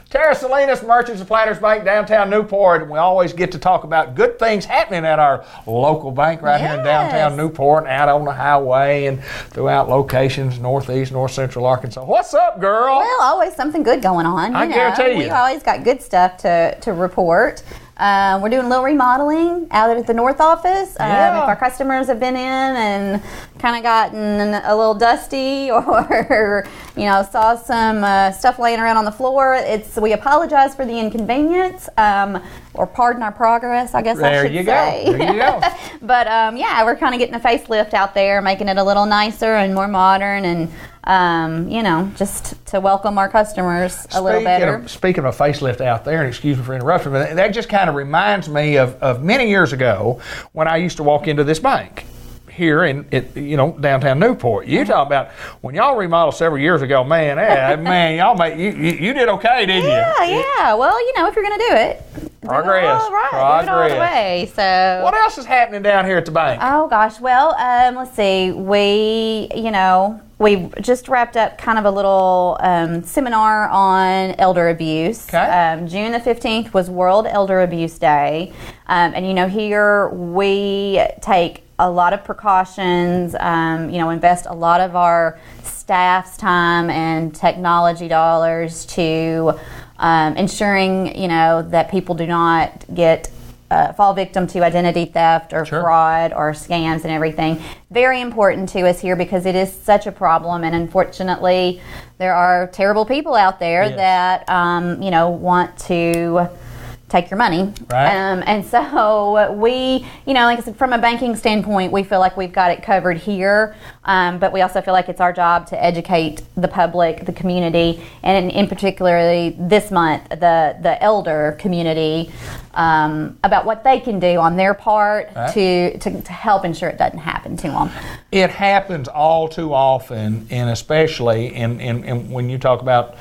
Tara Salinas, Merchants of Planters Bank, downtown Newport, and we always get to talk about good things happening at our local bank right here in downtown Newport, and out on the highway and throughout locations, northeast, north central Arkansas. What's up, girl? Well, always something good going on. I guarantee you. We've always got good stuff to report. We're doing a little remodeling out at the north office. If our customers have been in and kind of gotten a little dusty or, saw some stuff laying around on the floor, we apologize for the inconvenience or pardon our progress, I guess I should say. There you go. But, we're kind of getting a facelift out there, making it a little nicer and more modern and just to welcome our customers a little better. Speaking of a facelift out there, and excuse me for interrupting, but that just kind of reminds me of many years ago when I used to walk into this bank here in downtown Newport. You talk about when y'all remodeled several years ago, man, you did okay, didn't you? Yeah. Well, if you're going to do it, Progress. Do it all the way. So what else is happening down here at the bank? Oh gosh, well, let's see. We just wrapped up kind of a little seminar on elder abuse. Okay. June the 15th was World Elder Abuse Day. And here we take a lot of precautions, invest a lot of our staff's time and technology dollars to ensuring, that people do not fall victim to identity theft or fraud or scams and everything. Very important to us here because it is such a problem, and unfortunately there are terrible people out there that want to take your money. Right. And so we, like I said, from a banking standpoint, we feel like we've got it covered here, but we also feel like it's our job to educate the public, the community, and in particularly this month, the elder community, about what they can do on their part to help ensure it doesn't happen to them. It happens all too often, and especially in when you talk about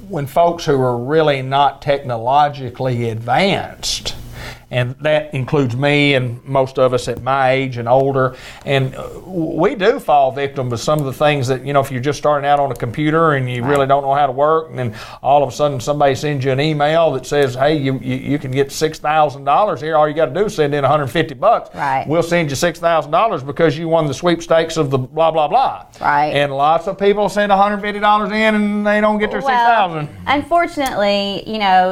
when folks who are really not technologically advanced, and that includes me and most of us at my age and older, and we do fall victim to some of the things that, if you're just starting out on a computer and you really don't know how to work, and then all of a sudden somebody sends you an email that says, hey, you can get $6,000 here, all you got to do is send in $150. Right. We'll send you $6,000 because you won the sweepstakes of the blah, blah, blah. Right. And lots of people send $150 in and they don't get their $6,000. Unfortunately,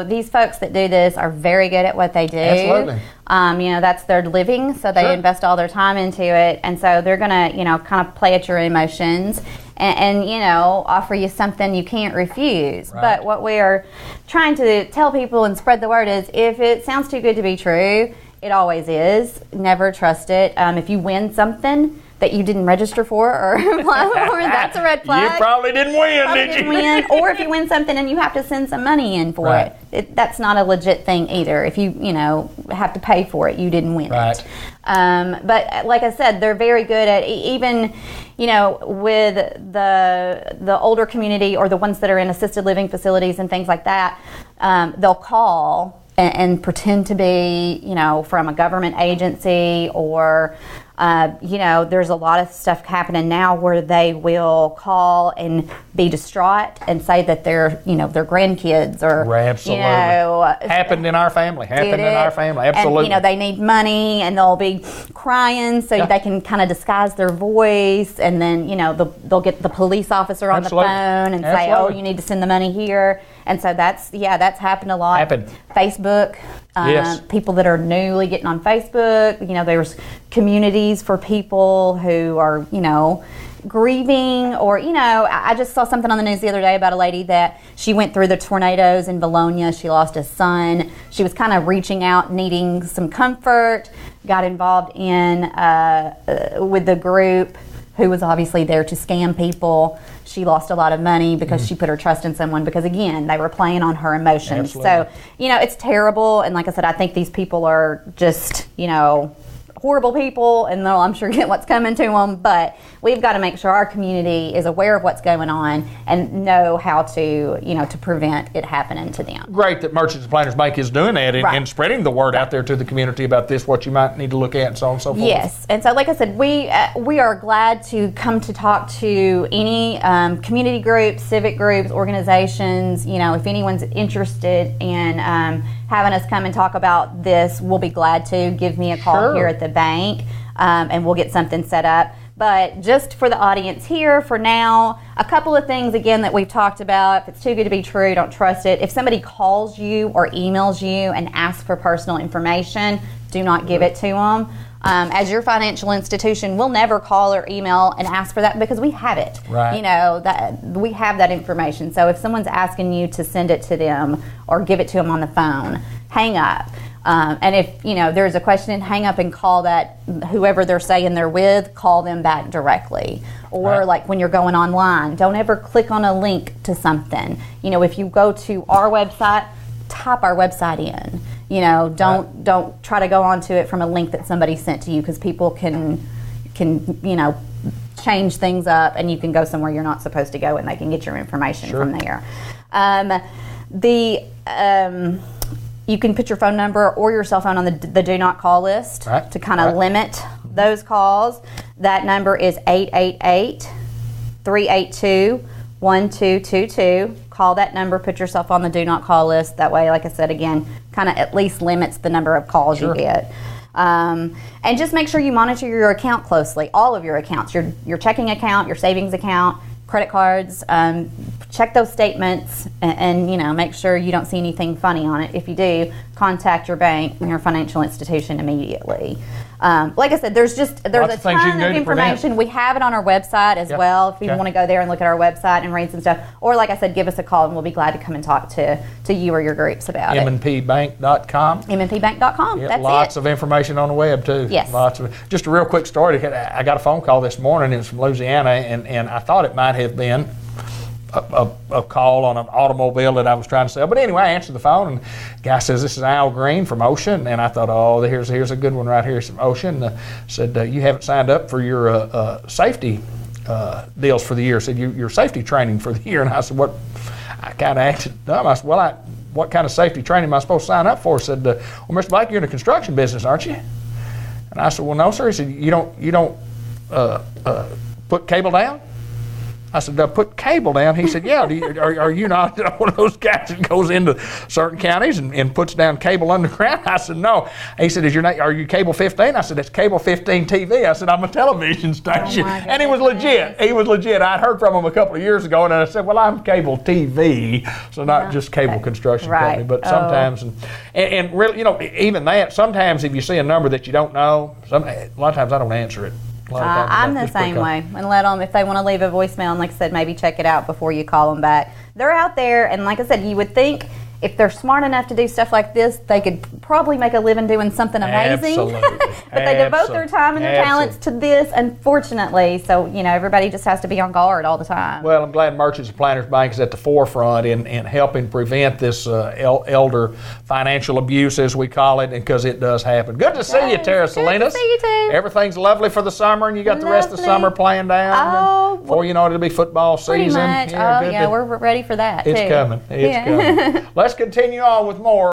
these folks that do this are very good at what they do. Absolutely. That's their living, so they invest all their time into it, and so they're gonna, kind of play at your emotions and offer you something you can't refuse. Right. But what we are trying to tell people and spread the word is, if it sounds too good to be true, it always is. Never trust it. If you win something that you didn't register for, or that's a red flag. You probably didn't win, did you? Or if you win something and you have to send some money in for it, that's not a legit thing either. If you have to pay for it, you didn't win it. But like I said, they're very good at even with the older community or the ones that are in assisted living facilities and things like that. They'll call and pretend to be from a government agency or. There's a lot of stuff happening now where they will call and be distraught and say that their grandkids or absolutely. Happened in our family. Absolutely. And they need money and they'll be crying so they can kind of disguise their voice, and then they'll get the police officer on the phone and say, oh, you need to send the money here. And so that's happened a lot. Facebook. People that are newly getting on Facebook, there's communities for people who are, grieving, or, I just saw something on the news the other day about a lady that she went through the tornadoes in Bologna. She lost a son. She was kind of reaching out, needing some comfort, got involved in with the group who was obviously there to scam people. She lost a lot of money because she put her trust in someone because, again, they were playing on her emotions. Absolutely. So, it's terrible. And like I said, I think these people are just, horrible people, and they'll, I'm sure, get what's coming to them. But we've got to make sure our community is aware of what's going on and know how to, to prevent it happening to them. Great that Merchants and Planters Bank is doing that and spreading the word out there to the community about this, what you might need to look at, and so on and so forth. Yes, and so like I said, we are glad to come to talk to any community groups, civic groups, organizations. If anyone's interested in having us come and talk about this, we'll be glad to. Give me a call here at the bank, and we'll get something set up. But just for the audience here, for now, a couple of things, again, that we've talked about. If it's too good to be true, don't trust it. If somebody calls you or emails you and asks for personal information, do not give it to them. As your financial institution, we'll never call or email and ask for that because we have it. Right. That we have that information. So if someone's asking you to send it to them or give it to them on the phone, hang up. And if there's a question, hang up and call that whoever they're saying they're with, call them back directly. Or like when you're going online, don't ever click on a link to something. If you go to our website, type our website in. Don't try to go onto it from a link that somebody sent to you, because people can change things up, and you can go somewhere you're not supposed to go, and they can get your information from there. You can put your phone number or your cell phone on the do not call list to kind of limit those calls. That number is 888-382-1222. Call that number, put yourself on the do not call list. That way, like I said, again, kind of at least limits the number of calls you get. And just make sure you monitor your account closely, all of your accounts, your checking account, your savings account, credit cards. Check those statements and make sure you don't see anything funny on it. If you do, contact your bank and your financial institution immediately. Like I said, there's a ton of information. We have it on our website as well, if you want to go there and look at our website and read some stuff. Or like I said, give us a call and we'll be glad to come and talk to you or your groups about it. MNPbank.com. MNPbank.com. That's lots of information on the web too. Yes. Just a real quick story. I got a phone call this morning. It was from Louisiana, and I thought it might have been a call on an automobile that I was trying to sell. But anyway, I answered the phone, and the guy says, "This is Al Green from Ocean." And I thought, oh, here's a good one right here from Ocean. Said, "You haven't signed up for your safety deals for the year." Said, your safety training for the year. And I said, what? I kind of acted dumb. I said, well, what kind of safety training am I supposed to sign up for? Said, well, Mr. Blake, you're in the construction business, aren't you? And I said, well, no, sir. He said, you don't put cable down? I said, put cable down? He said, yeah. Are you not one of those guys that goes into certain counties and puts down cable underground? I said, no. He said, are you cable 15? I said, it's cable 15 TV. I said, I'm a television station. And he was legit. He was legit. I'd heard from him a couple of years ago, and I said, well, I'm cable TV, so not just cable construction company. But sometimes, and really, even that, sometimes if you see a number that you don't know, a lot of times I don't answer it. I'm the same way, and let them, if they want to leave a voicemail, and like I said, maybe check it out before you call them back. They're out there, and like I said, you would think if they're smart enough to do stuff like this, they could probably make a living doing something amazing. Absolutely. But they devote their time and their talents to this, unfortunately. So, everybody just has to be on guard all the time. Well, I'm glad Merchants and Planters Bank is at the forefront in helping prevent this elder financial abuse, as we call it, because it does happen. Good to see you, Tara Salinas. Good to see you, too. Everything's lovely for the summer, and you got the rest of the summer planned out. Before you know it, it'll be football season. Pretty much. We're ready for that, It's too. Coming. It's coming. Let's continue on with more.